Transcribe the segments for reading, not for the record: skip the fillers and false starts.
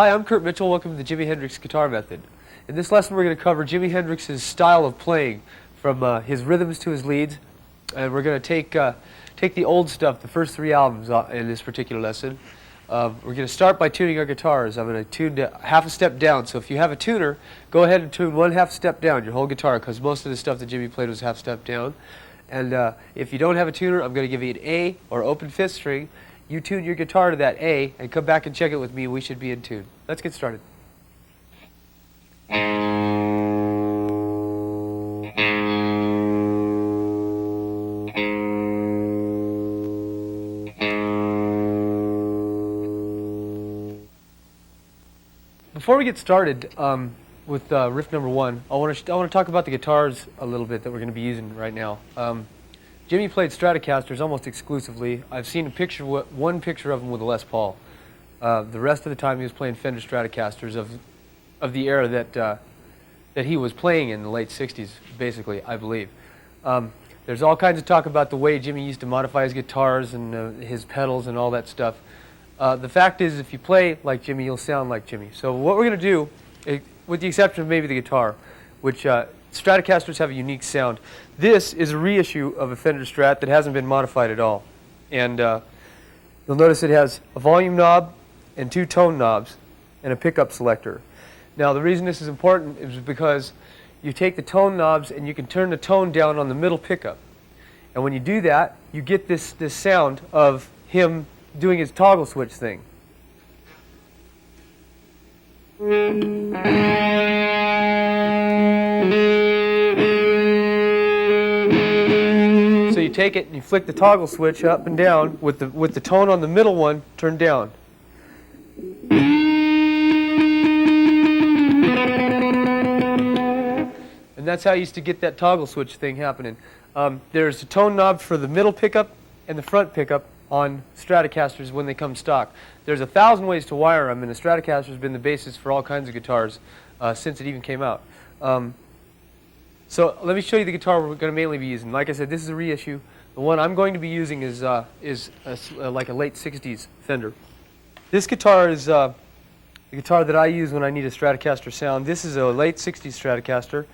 Hi, I'm Kurt Mitchell. Welcome to the Jimi Hendrix Guitar Method. In this lesson we're going to cover Jimi Hendrix's style of playing, from his rhythms to his leads. And we're going to take the old stuff, the first 3 albums in this particular lesson. We're going to start by tuning our guitars. I'm going to tune half a step down. So if you have a tuner, go ahead and tune 1/2 step down your whole guitar, because most of the stuff that Jimi played was half step down. And if you don't have a tuner, I'm going to give you an A or open 5th string. You tune your guitar to that A and come back and check it with me. We should be in tune. Let's get started. Before we get started with riff number 1, I want to talk about the guitars a little bit that we're going to be using right now. Jimi played Stratocasters almost exclusively. I've seen one picture of him with a Les Paul. The rest of the time he was playing Fender Stratocasters of the era that he was playing in the late 60s, basically, I believe. There's all kinds of talk about the way Jimi used to modify his guitars and his pedals and all that stuff. The fact is, if you play like Jimi, you'll sound like Jimi. So what we're going to do, with the exception of maybe the guitar, which Stratocasters have a unique sound. This is a reissue of a Fender Strat that hasn't been modified at all. And you'll notice it has a volume knob and 2 tone knobs and a pickup selector. Now the reason this is important is because you take the tone knobs and you can turn the tone down on the middle pickup. And when you do that, you get this sound of him doing his toggle switch thing. So you take it and you flick the toggle switch up and down with the tone on the middle one turned down. And that's how you used to get that toggle switch thing happening. There's a tone knob for the middle pickup and the front pickup on Stratocasters when they come stock. There's 1,000 ways to wire them, and the Stratocaster has been the basis for all kinds of guitars since it even came out. So let me show you the guitar we're going to mainly be using. Like I said, this is a reissue. The one I'm going to be using is like a late 60s Fender. This guitar is the guitar that I use when I need a Stratocaster sound. This is a late 60s Stratocaster.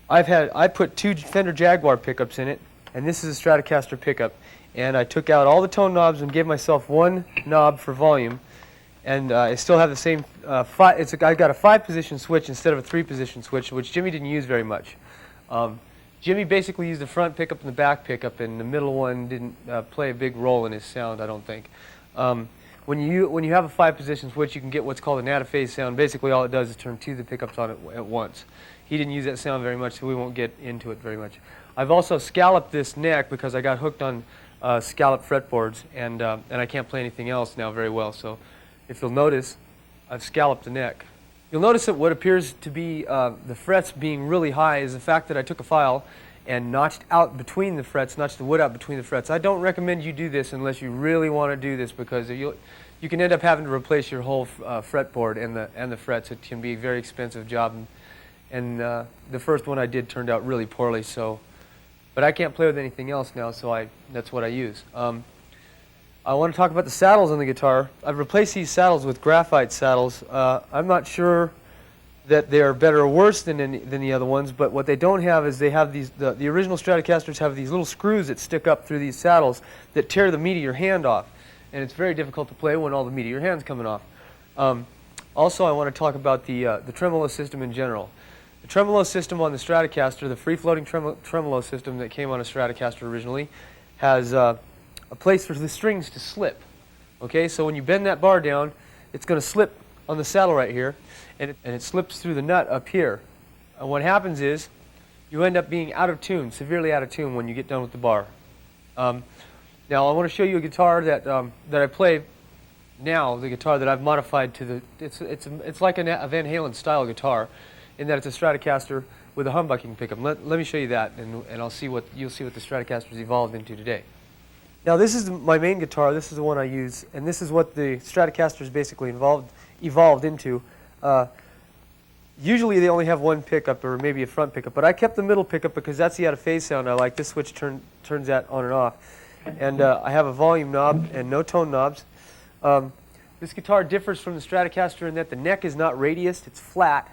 I put 2 Fender Jaguar pickups in it, and this is a Stratocaster pickup. And I took out all the tone knobs and gave myself 1 knob for volume. And I still have the same, I've got a 5-position switch instead of a 3-position switch, which Jimi didn't use very much. Jimi basically used the front pickup and the back pickup, and the middle one didn't play a big role in his sound, I don't think. When you have a 5-position switch, you can get what's called an out-of-phase sound. Basically all it does is turn 2 of the pickups on at once. He didn't use that sound very much, so we won't get into it very much. I've also scalloped this neck because I got hooked on scalloped fretboards, and I can't play anything else now very well. So if you'll notice, I've scalloped the neck. You'll notice that what appears to be the frets being really high is the fact that I took a file and notched out between the frets, notched the wood out between the frets. I don't recommend you do this unless you really want to do this, because you can end up having to replace your whole fretboard and the frets. It can be a very expensive job, and the first one I did turned out really poorly. But I can't play with anything else now, so that's what I use. I want to talk about the saddles on the guitar. I've replaced these saddles with graphite saddles. I'm not sure that they're better or worse than the other ones, but what they don't have is they have these, the original Stratocasters have these little screws that stick up through these saddles that tear the meat of your hand off. And it's very difficult to play when all the meat of your hand's coming off. Also, I want to talk about the tremolo system in general. The tremolo system on the Stratocaster, the free-floating tremolo system that came on a Stratocaster originally, has a place for the strings to slip. Okay, so when you bend that bar down, it's going to slip on the saddle right here, and it slips through the nut up here. And what happens is you end up being out of tune, severely out of tune when you get done with the bar. Now I want to show you a guitar that I play now, the guitar that I've modified to the. It's like a Van Halen style guitar, in that it's a Stratocaster with a humbucking pickup. Let me show you that, and you'll see what the Stratocaster's evolved into today. Now this is my main guitar. This is the one I use, and this is what the Stratocaster's basically evolved into. Usually they only have 1 pickup or maybe a front pickup, but I kept the middle pickup because that's the out-of-phase sound I like. This switch turns that on and off. And I have a volume knob and no tone knobs. This guitar differs from the Stratocaster in that the neck is not radiused, it's flat,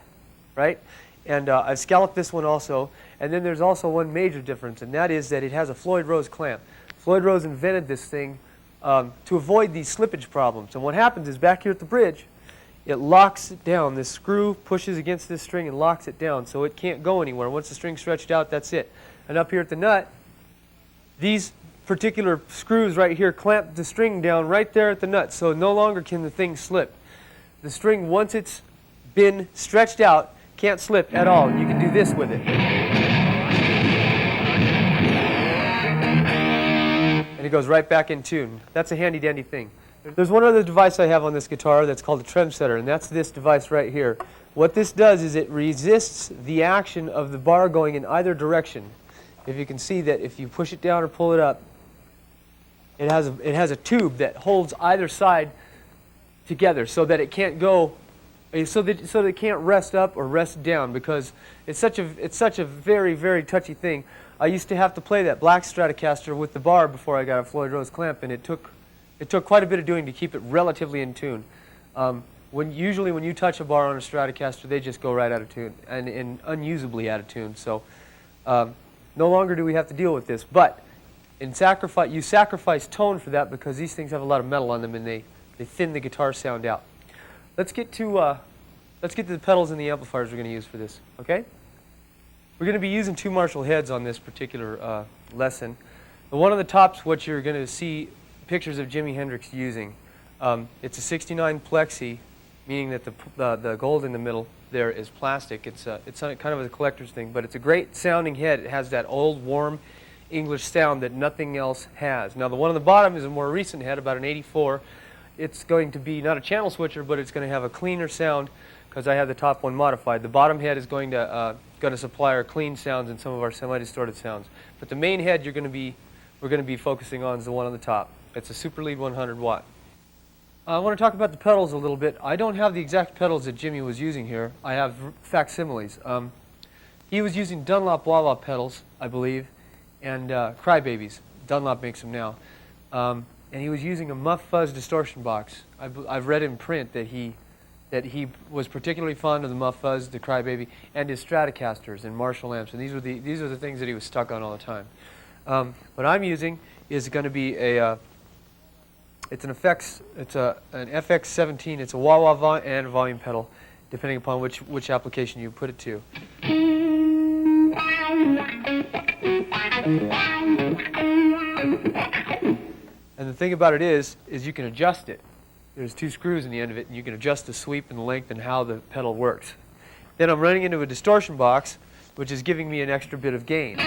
right? And I've scalloped this one also. And then there's also one major difference, and that is that it has a Floyd Rose clamp. Floyd Rose invented this thing to avoid these slippage problems. And what happens is back here at the bridge, it locks it down. This screw pushes against this string and locks it down so it can't go anywhere. Once the string's stretched out, that's it. And up here at the nut, these particular screws right here clamp the string down right there at the nut, so no longer can the thing slip. The string, once it's been stretched out, can't slip at all. You can do this with it. And it goes right back in tune. That's a handy dandy thing. There's one other device I have on this guitar that's called a trem setter, and that's this device right here. What this does is it resists the action of the bar going in either direction. If you can see that if you push it down or pull it up, it has a tube that holds either side together so that it can't go, so that it can't rest up or rest down, because it's such a very, very touchy thing. I used to have to play that black Stratocaster with the bar before I got a Floyd Rose clamp, and it took quite a bit of doing to keep it relatively in tune. Usually when you touch a bar on a Stratocaster, they just go right out of tune and unusably out of tune. So no longer do we have to deal with this, but you sacrifice tone for that because these things have a lot of metal on them and they thin the guitar sound out. Let's get to the pedals and the amplifiers we're going to use for this. Okay? We're going to be using 2 Marshall heads on this particular lesson. The one on the top's what you're going to see pictures of Jimi Hendrix using. It's a 69 plexi, meaning that the gold in the middle there is plastic. It's kind of a collector's thing, but it's a great sounding head. It has that old, warm English sound that nothing else has. Now the one on the bottom is a more recent head, about an 84. It's going to be not a channel switcher, but it's going to have a cleaner sound because I have the top one modified. The bottom head is going to supply our clean sounds and some of our semi-distorted sounds. But the main head we're going to be focusing on is the one on the top. It's a Super Lead 100 watt. I want to talk about the pedals a little bit. I don't have the exact pedals that Jimi was using here. I have facsimiles. He was using Dunlop wah-wah pedals, I believe, and Crybabies. Dunlop makes them now. And he was using a Muff Fuzz distortion box. I've read in print that he was particularly fond of the Muff Fuzz, the Crybaby, and his Stratocasters and Marshall amps. And these are the things that he was stuck on all the time. What I'm using is going to be an FX17. It's a wah-wah and volume pedal, depending upon which application you put it to. And the thing about it is you can adjust it. There's 2 screws in the end of it, and you can adjust the sweep and the length and how the pedal works. Then I'm running into a distortion box, which is giving me an extra bit of gain.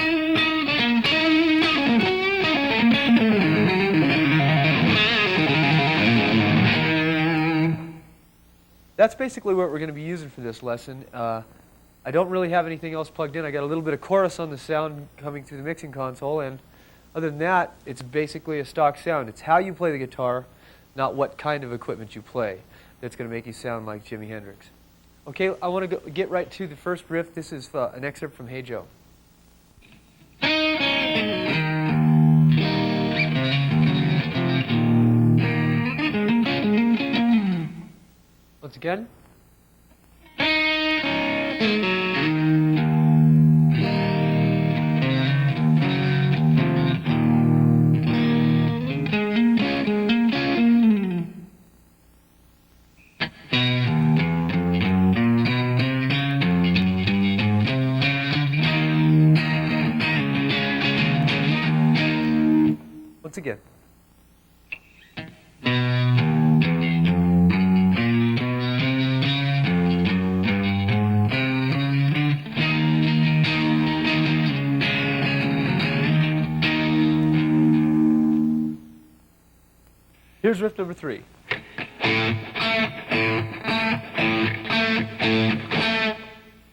That's basically what we're going to be using for this lesson. I don't really have anything else plugged in. I got a little bit of chorus on the sound coming through the mixing console, and other than that, it's basically a stock sound. It's how you play the guitar, not what kind of equipment you play, that's going to make you sound like Jimi Hendrix. Okay, I want to get right to the first riff. This is an excerpt from Hey Joe. Once again. Once again. Here's riff number 3.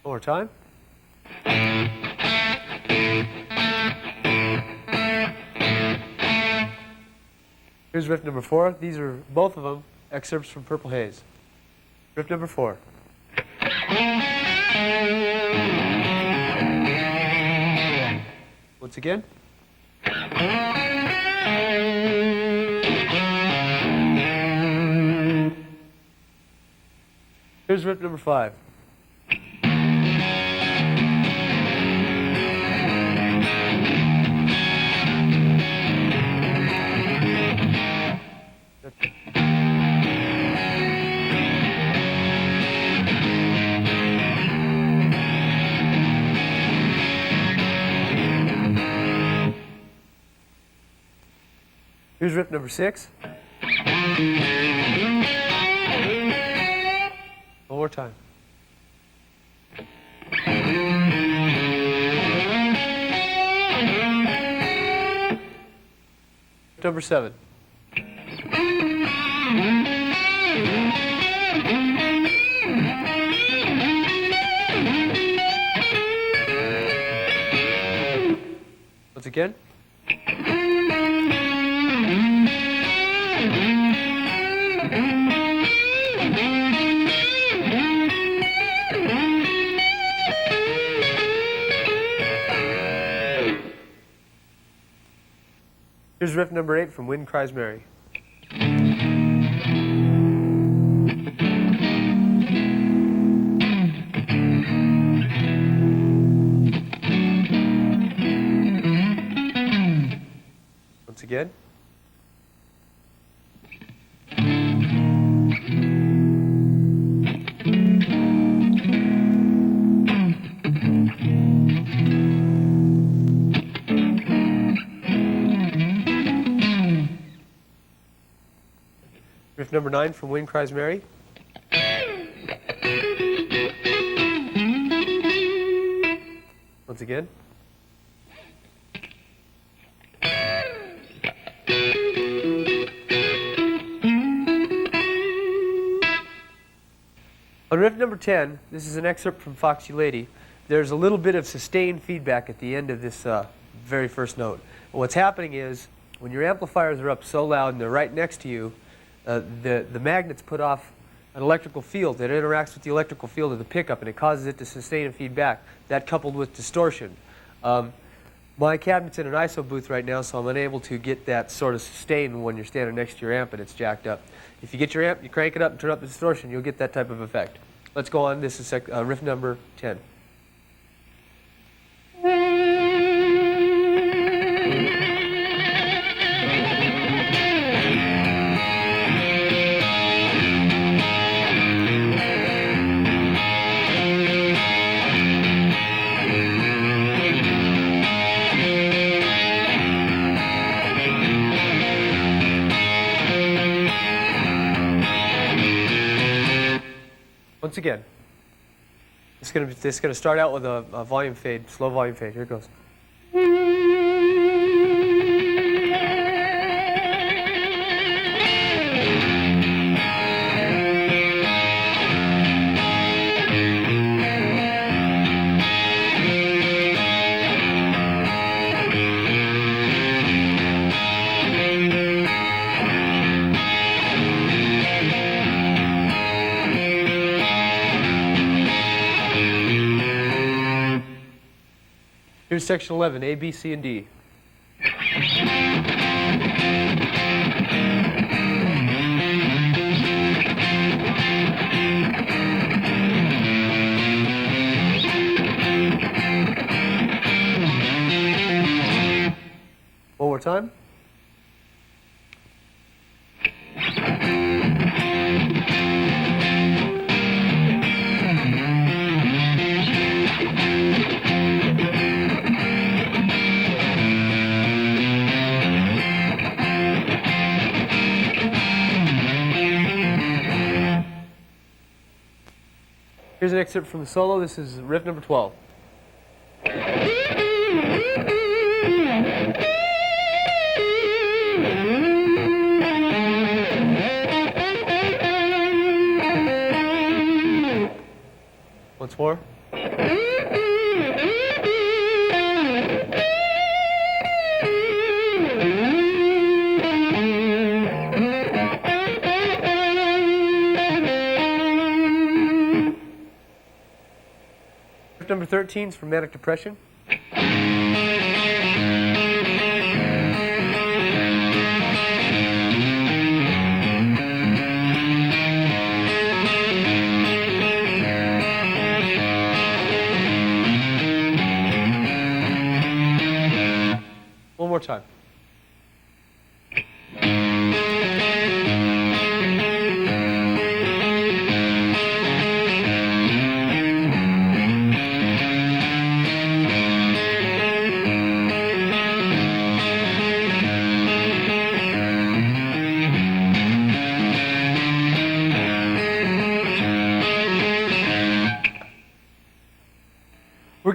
One more time. Here's riff number 4. These are both of them excerpts from Purple Haze. Riff number 4. Once again. Here's riff number 5. Here's riff number 6. One more time. Number 7. Once again. Here's riff number 8 from Wind Cries Mary. Once again. Riff number 9 from Wind Cries Mary. Once again. On riff number 10, this is an excerpt from Foxy Lady. There's a little bit of sustained feedback at the end of this very first note. What's happening is, when your amplifiers are up so loud and they're right next to you, the magnets put off an electrical field that interacts with the electrical field of the pickup, and it causes it to sustain a feedback. That coupled with distortion. My cabinet's in an ISO booth right now, so I'm unable to get that sort of sustain when you're standing next to your amp and it's jacked up. If you get your amp, you crank it up and turn up the distortion, you'll get that type of effect. Let's go on. This is riff number 10. Once again, it's going to start out with a volume fade, slow volume fade. Here it goes. Here's section 11, A, B, C, and D. One more time. Here's an excerpt from the solo. This is riff number 12. Once more. Number 13 is from Manic Depression.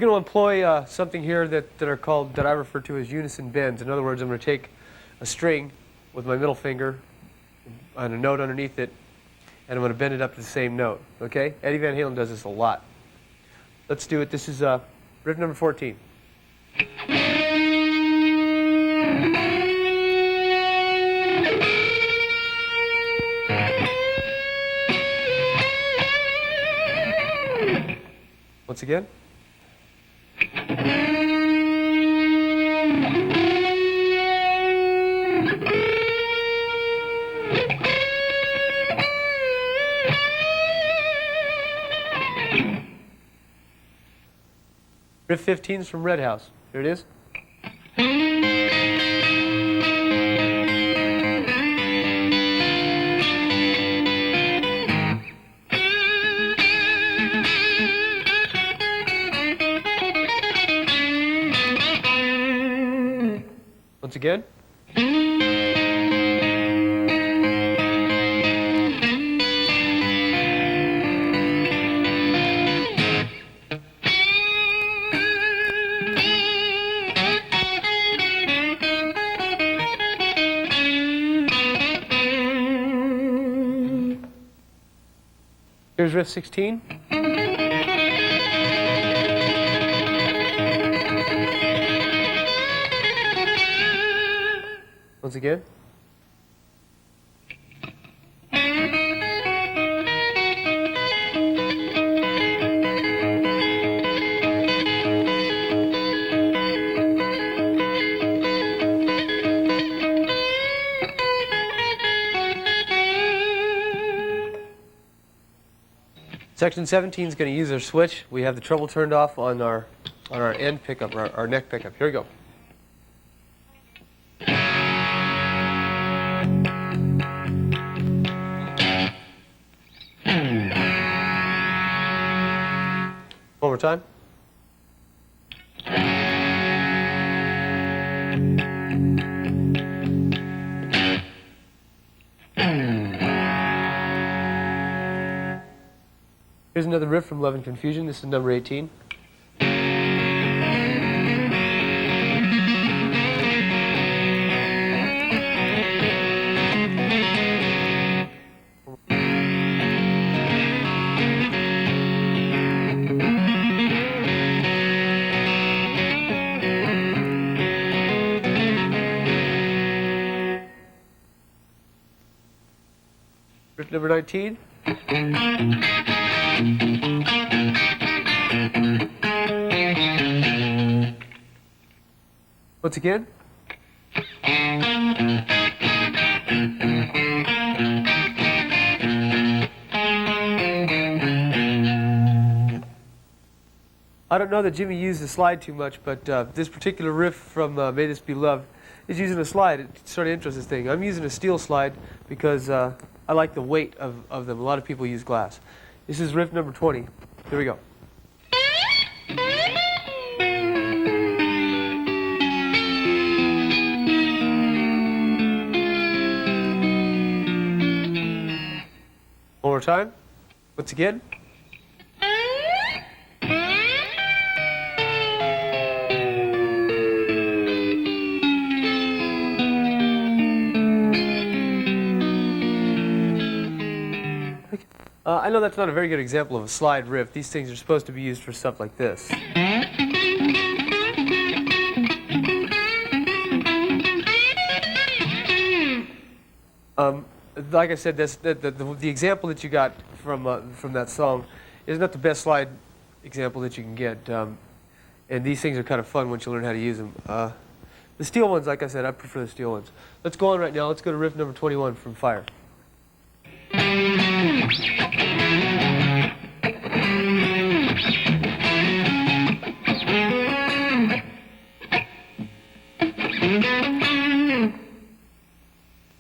going to employ something here that I refer to as unison bends. In other words, I'm going to take a string with my middle finger and a note underneath it, and I'm going to bend it up to the same note. Okay? Eddie Van Halen does this a lot. Let's do it. This is riff number 14. Once again. Riff 15 is from Red House. Here it is. Once again. Here's riff 16. Once again. Section 17 is going to use our switch. We have the treble turned off on our end pickup, our neck pickup. Here we go. One more time. Here's another riff from Love and Confusion. This is number 18. Riff number 19. Once again. I don't know that Jimmy used the slide too much, but this particular riff from May This Be Love is using a slide. It sort of interests this thing. I'm using a steel slide because I like the weight of them. A lot of people use glass. This is riff number 20. Here we go. One more time. Once again. I know that's not a very good example of a slide riff. These things are supposed to be used for stuff like this. Like I said, the example that you got from that song is not the best slide example that you can get. And these things are kind of fun once you learn how to use them. The steel ones, like I said, I prefer the steel ones. Let's go on right now. Let's go to riff number 21 from Fire.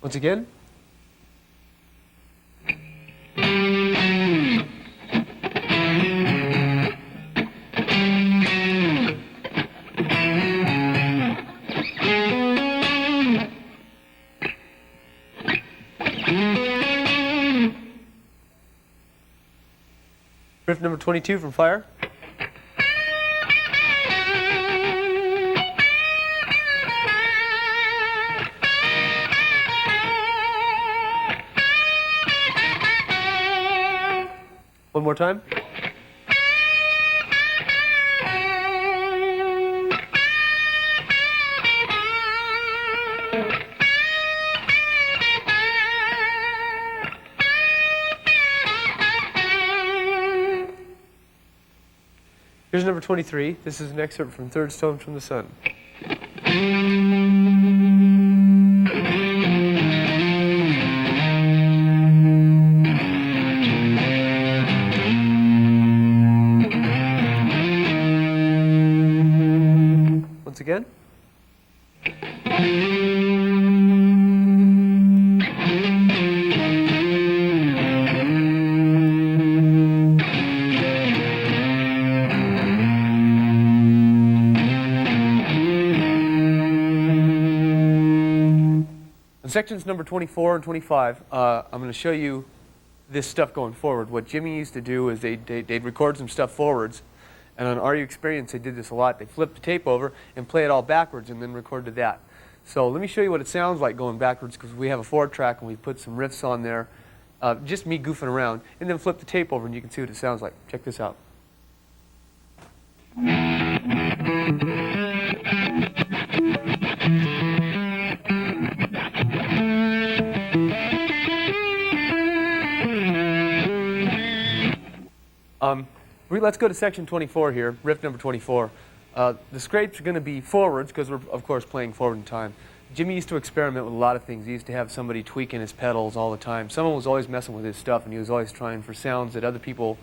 Once again. Riff number 22 from Fire. One more time. Here's number 23. This is an excerpt from Third Stone from the Sun. Once again. In sections number 24 and 25, I'm going to show you this stuff going forward. What Jimi used to do is they'd record some stuff forwards, and on Are You Experienced, they did this a lot. They flip the tape over and play it all backwards and then record to that. So let me show you what it sounds like going backwards, because we have a forward track and we put some riffs on there, just me goofing around, and then flip the tape over and you can see what it sounds like. Check this out. Let's go to section 24 here, riff number 24. The scrapes are going to be forwards because we're, of course, playing forward in time. Jimi used to experiment with a lot of things. He used to have somebody tweaking his pedals all the time. Someone was always messing with his stuff, and he was always trying for sounds that other people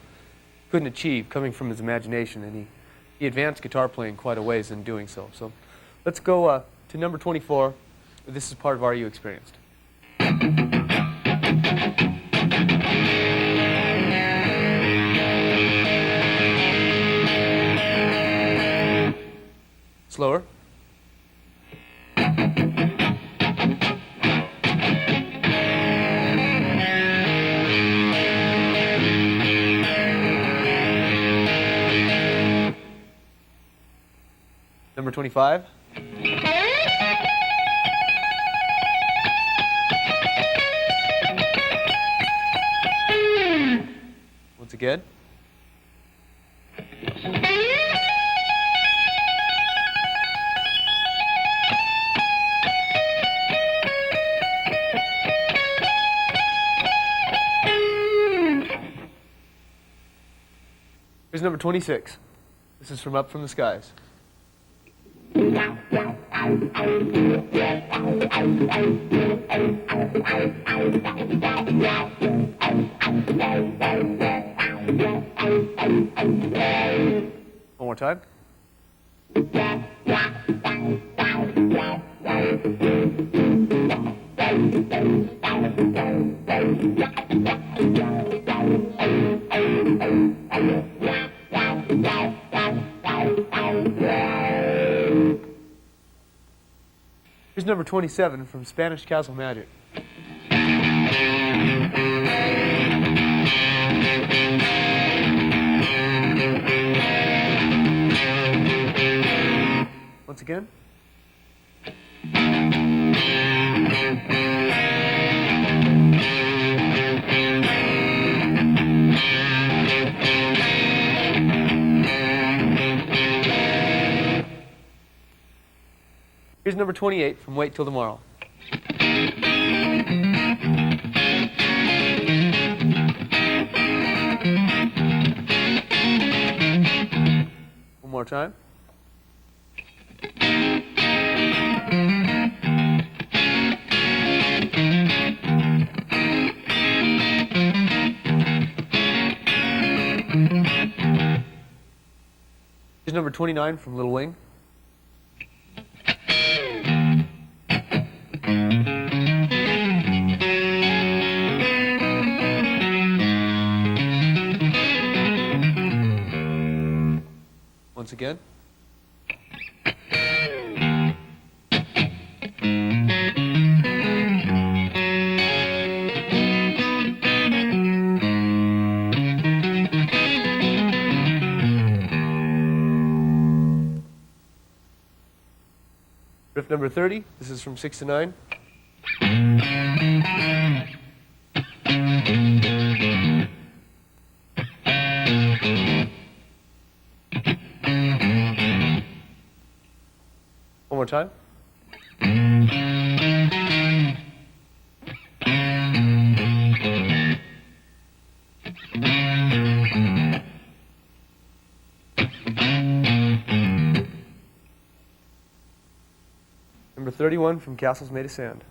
couldn't achieve coming from his imagination, and he advanced guitar playing quite a ways in doing so. So let's go to number 24. This is part of Are You Experienced? Slower. Number 25. Once again. Here's number 26. This is from Up from the Skies. One more time. Here's number 27 from Spanish Castle Magic. Once again. Here's number 28 from Wait Till Tomorrow. One more time. Here's number 29 from Little Wing. Once again. Riff number 30. This is from 6 to 9. more time. Number 31 from Castles Made of Sand.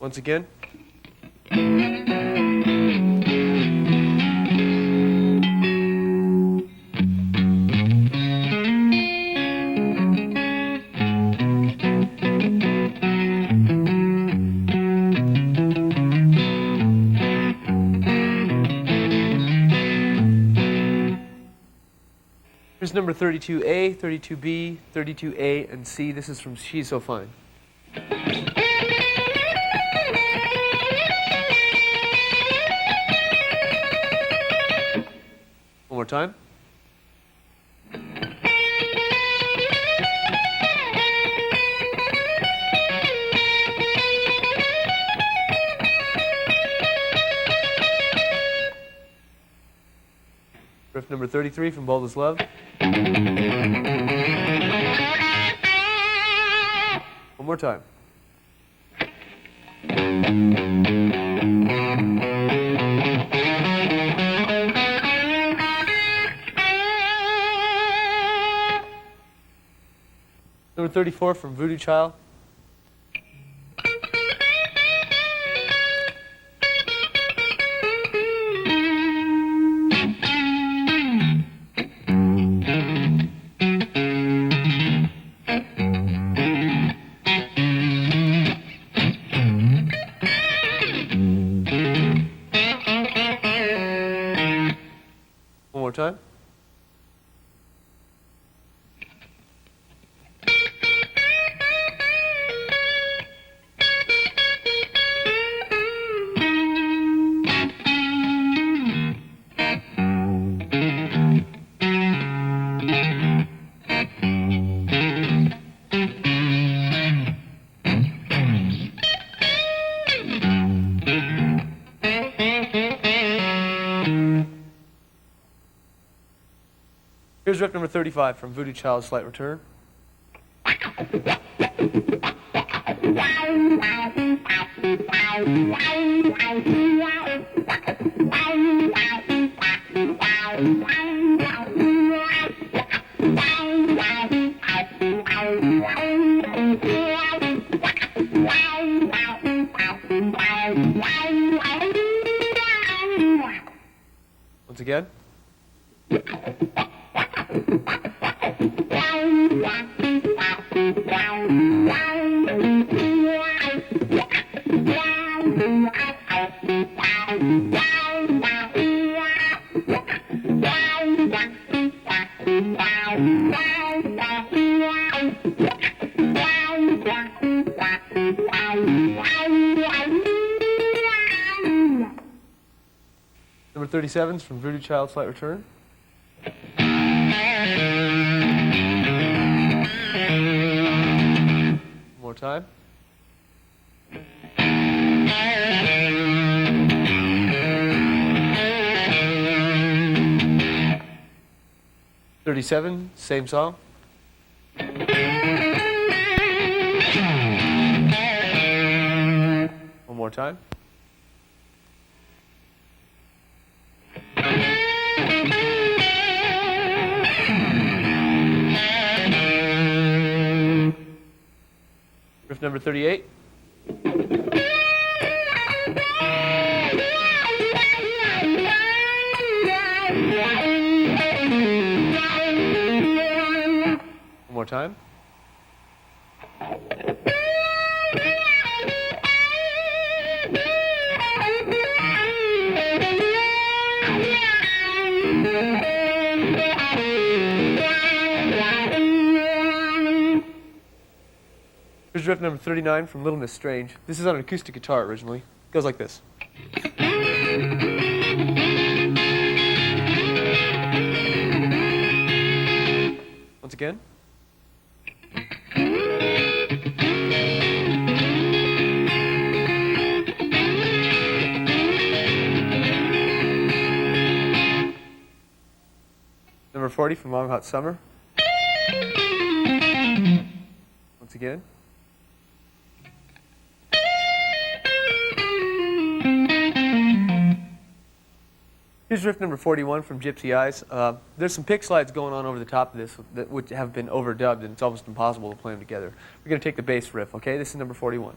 Once again. Here's number 32A, 32B, 32A, and C. This is from She's So Fine. One more time. Riff number 33 from Bold as Love. One more time. Number 34 from Voodoo Child. One more time. Here's riff number 35 from Voodoo Child's Slight Return. Once again. Number 37 is from Voodoo Child's Slight Return. One more time. '37, same song. One more time. Riff number 38. One more time. Here's riff number 39 from Little Miss Strange. This is on an acoustic guitar originally. It goes like this. Once again. number 40 from Long Hot Summer. Once again. Here's riff number 41 from Gypsy Eyes. There's some pick slides going on over the top of this that would have been overdubbed, and it's almost impossible to play them together. We're going to take the bass riff, okay? This is number 41.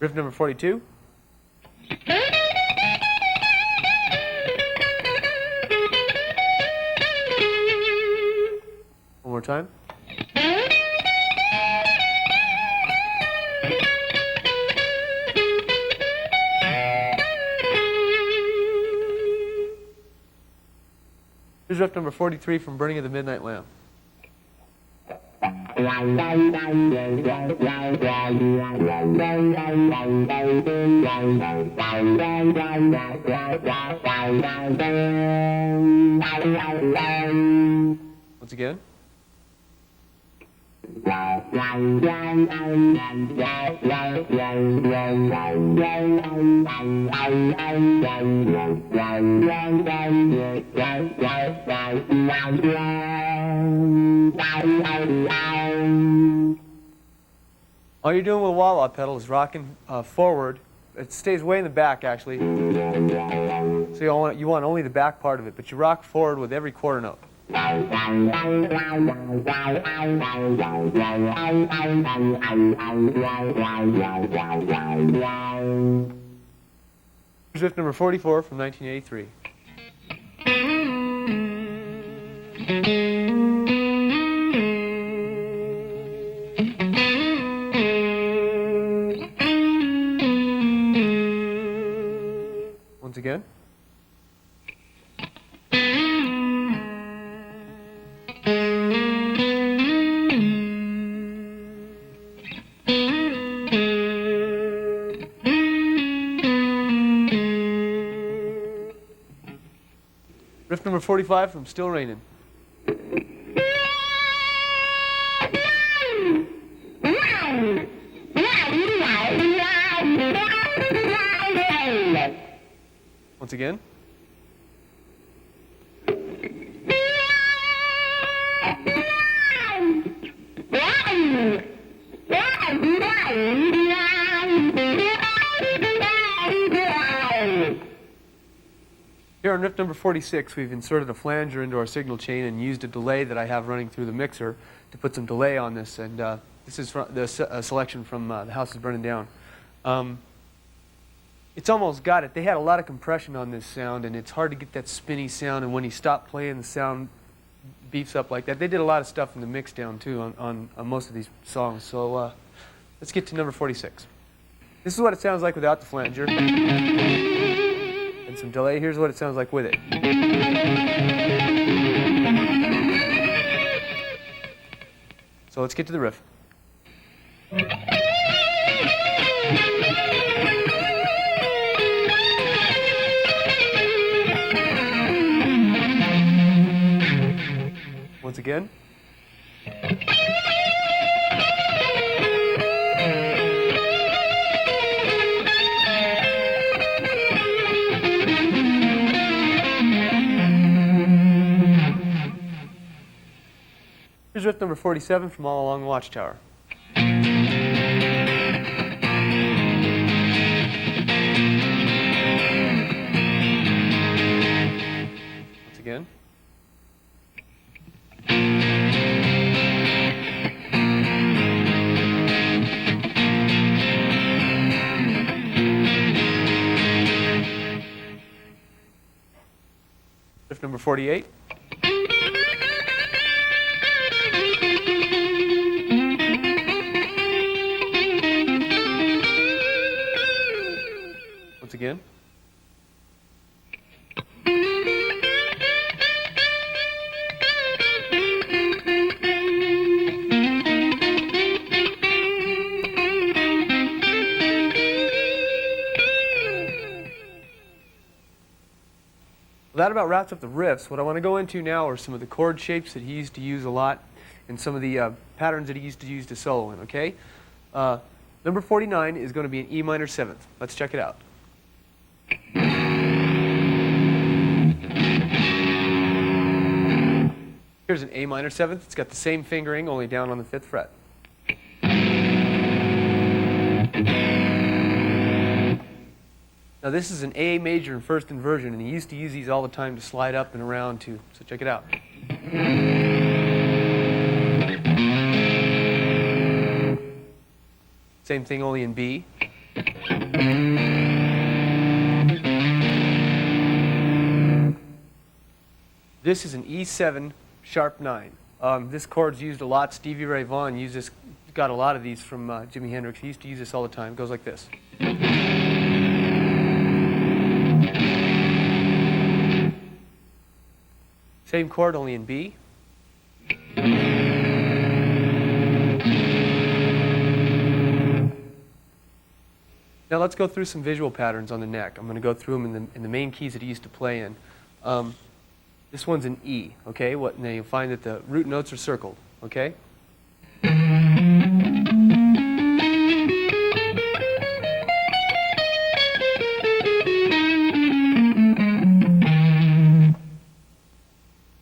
Riff number 42. One more time. Here's riff number 43 from Burning of the Midnight Lamp. Once again. All you're doing with wah-wah pedal is rocking forward. It stays way in the back, actually. So you want only the back part of it, but you rock forward with every quarter note. Here's riff number 44 from 1983. Once again. Riff number 45 from Still Rainin'. Once again. Here on riff number 46, we've inserted a flanger into our signal chain and used a delay that I have running through the mixer to put some delay on this. And this is a selection from The House is Burning Down. It's almost got it. They had a lot of compression on this sound, and it's hard to get that spinny sound. And when you stop playing, the sound beefs up like that. They did a lot of stuff in the mix down, too, on most of these songs. So let's get to number 46. This is what it sounds like without the flanger. And some delay. Here's what it sounds like with it. So let's get to the riff. Once again. Here's riff number 47 from All Along the Watchtower. Once again. Riff number 48. Once again. That about wraps up the riffs. What I want to go into now are some of the chord shapes that he used to use a lot and some of the patterns that he used to use to solo in, okay? Number 49 is going to be an E minor 7th. Let's check it out. Here's an A minor 7th. It's got the same fingering, only down on the 5th fret. Now this is an A major in first inversion, and he used to use these all the time to slide up and around too. So check it out. Same thing, only in B. This is an E7 sharp 9. This chord's used a lot. Stevie Ray Vaughan used this, got a lot of these from Jimi Hendrix. He used to use this all the time. It goes like this. Same chord, only in B. Now let's go through some visual patterns on the neck. I'm going to go through them in the main keys that he used to play in. This one's an E, okay? Now you'll find that the root notes are circled, okay?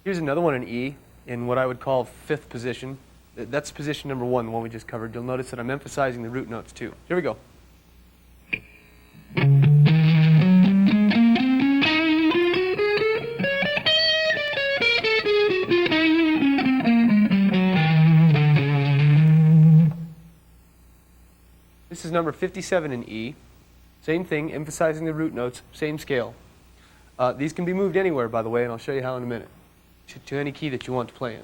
Here's another one in E in what I would call 5th position. That's position number 1, the one we just covered. You'll notice that I'm emphasizing the root notes too. Here we go. This is number 57 in E. Same thing, emphasizing the root notes, same scale. These can be moved anywhere, by the way, and I'll show you how in a minute. To any key that you want to play in.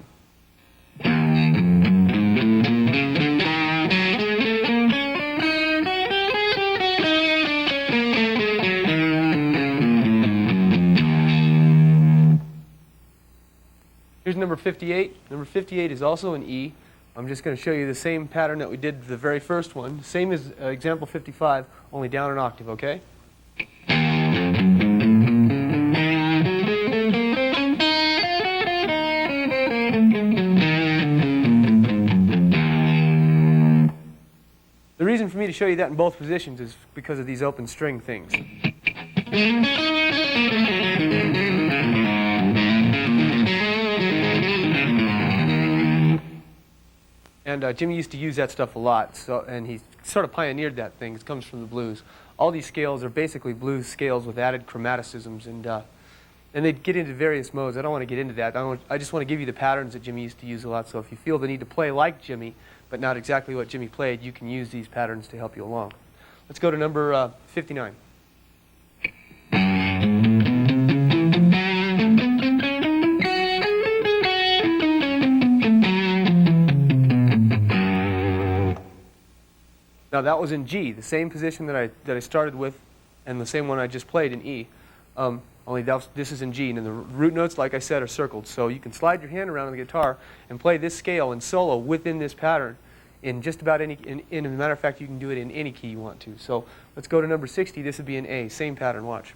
Here's number 58. Number 58 is also in E. I'm just going to show you the same pattern that we did the very first one. Same as example 55, only down an octave, okay? The reason for me to show you that in both positions is because of these open string things. And Jimi used to use that stuff a lot, and he sort of pioneered that thing. It comes from the blues. All these scales are basically blues scales with added chromaticisms, and they get into various modes. I don't want to get into that. I just want to give you the patterns that Jimi used to use a lot, so if you feel the need to play like Jimi, but not exactly what Jimi played, you can use these patterns to help you along. Let's go to number 59. Now that was in G, the same position that I started with, and the same one I just played in E. Only this is in G, and the root notes, like I said, are circled. So you can slide your hand around on the guitar and play this scale and solo within this pattern in just about any. As a matter of fact, you can do it in any key you want to. So let's go to number 60. This would be an A, same pattern. Watch.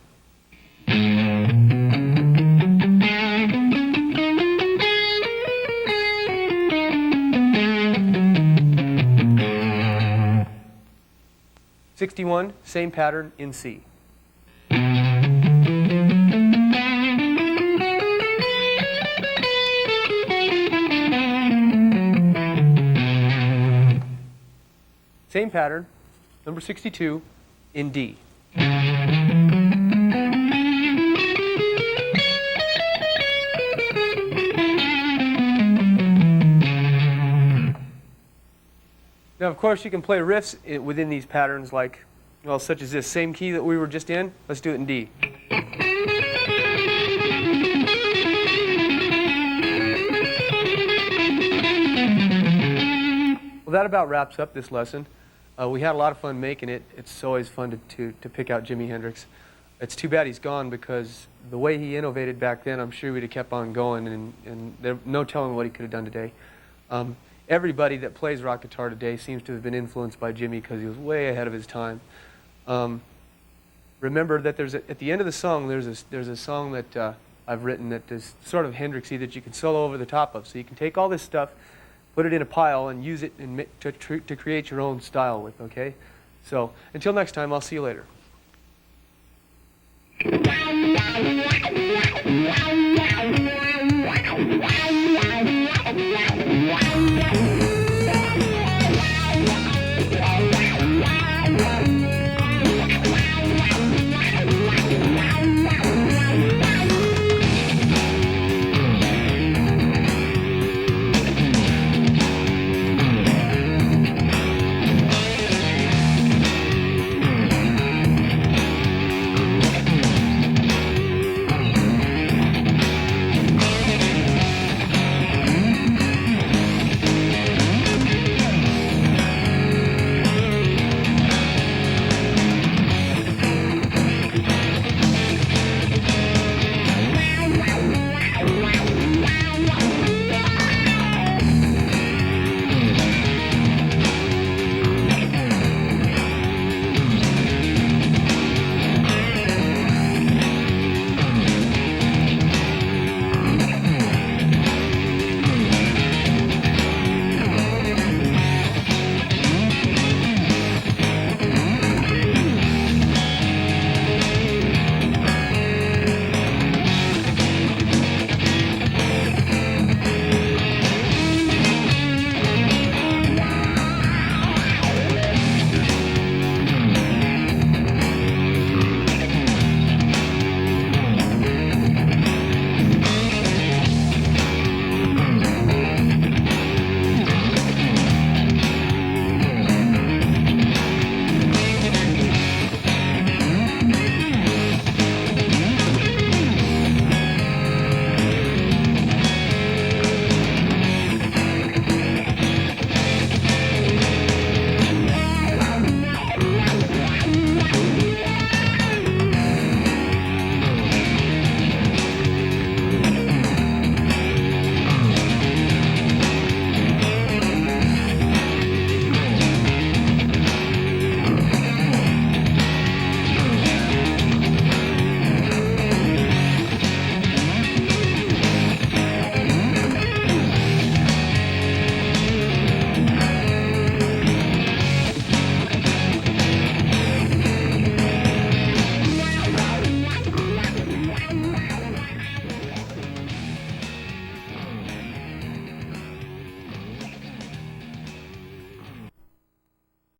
'61, same pattern in C. Same pattern, number 62, in D. Now, of course, you can play riffs within these patterns like, well, such as this same key that we were just in. Let's do it in D. Well, that about wraps up this lesson. We had a lot of fun making it. It's always fun to pick out Jimi Hendrix. It's too bad he's gone because the way he innovated back then, I'm sure we'd have kept on going, and there's no telling what he could have done today. Everybody that plays rock guitar today seems to have been influenced by Jimi because he was way ahead of his time. Remember that at the end of the song, there's a song that I've written that is sort of Hendrixy that you can solo over the top of. So you can take all this stuff, put it in a pile, and use it to create your own style with, okay? So until next time, I'll see you later.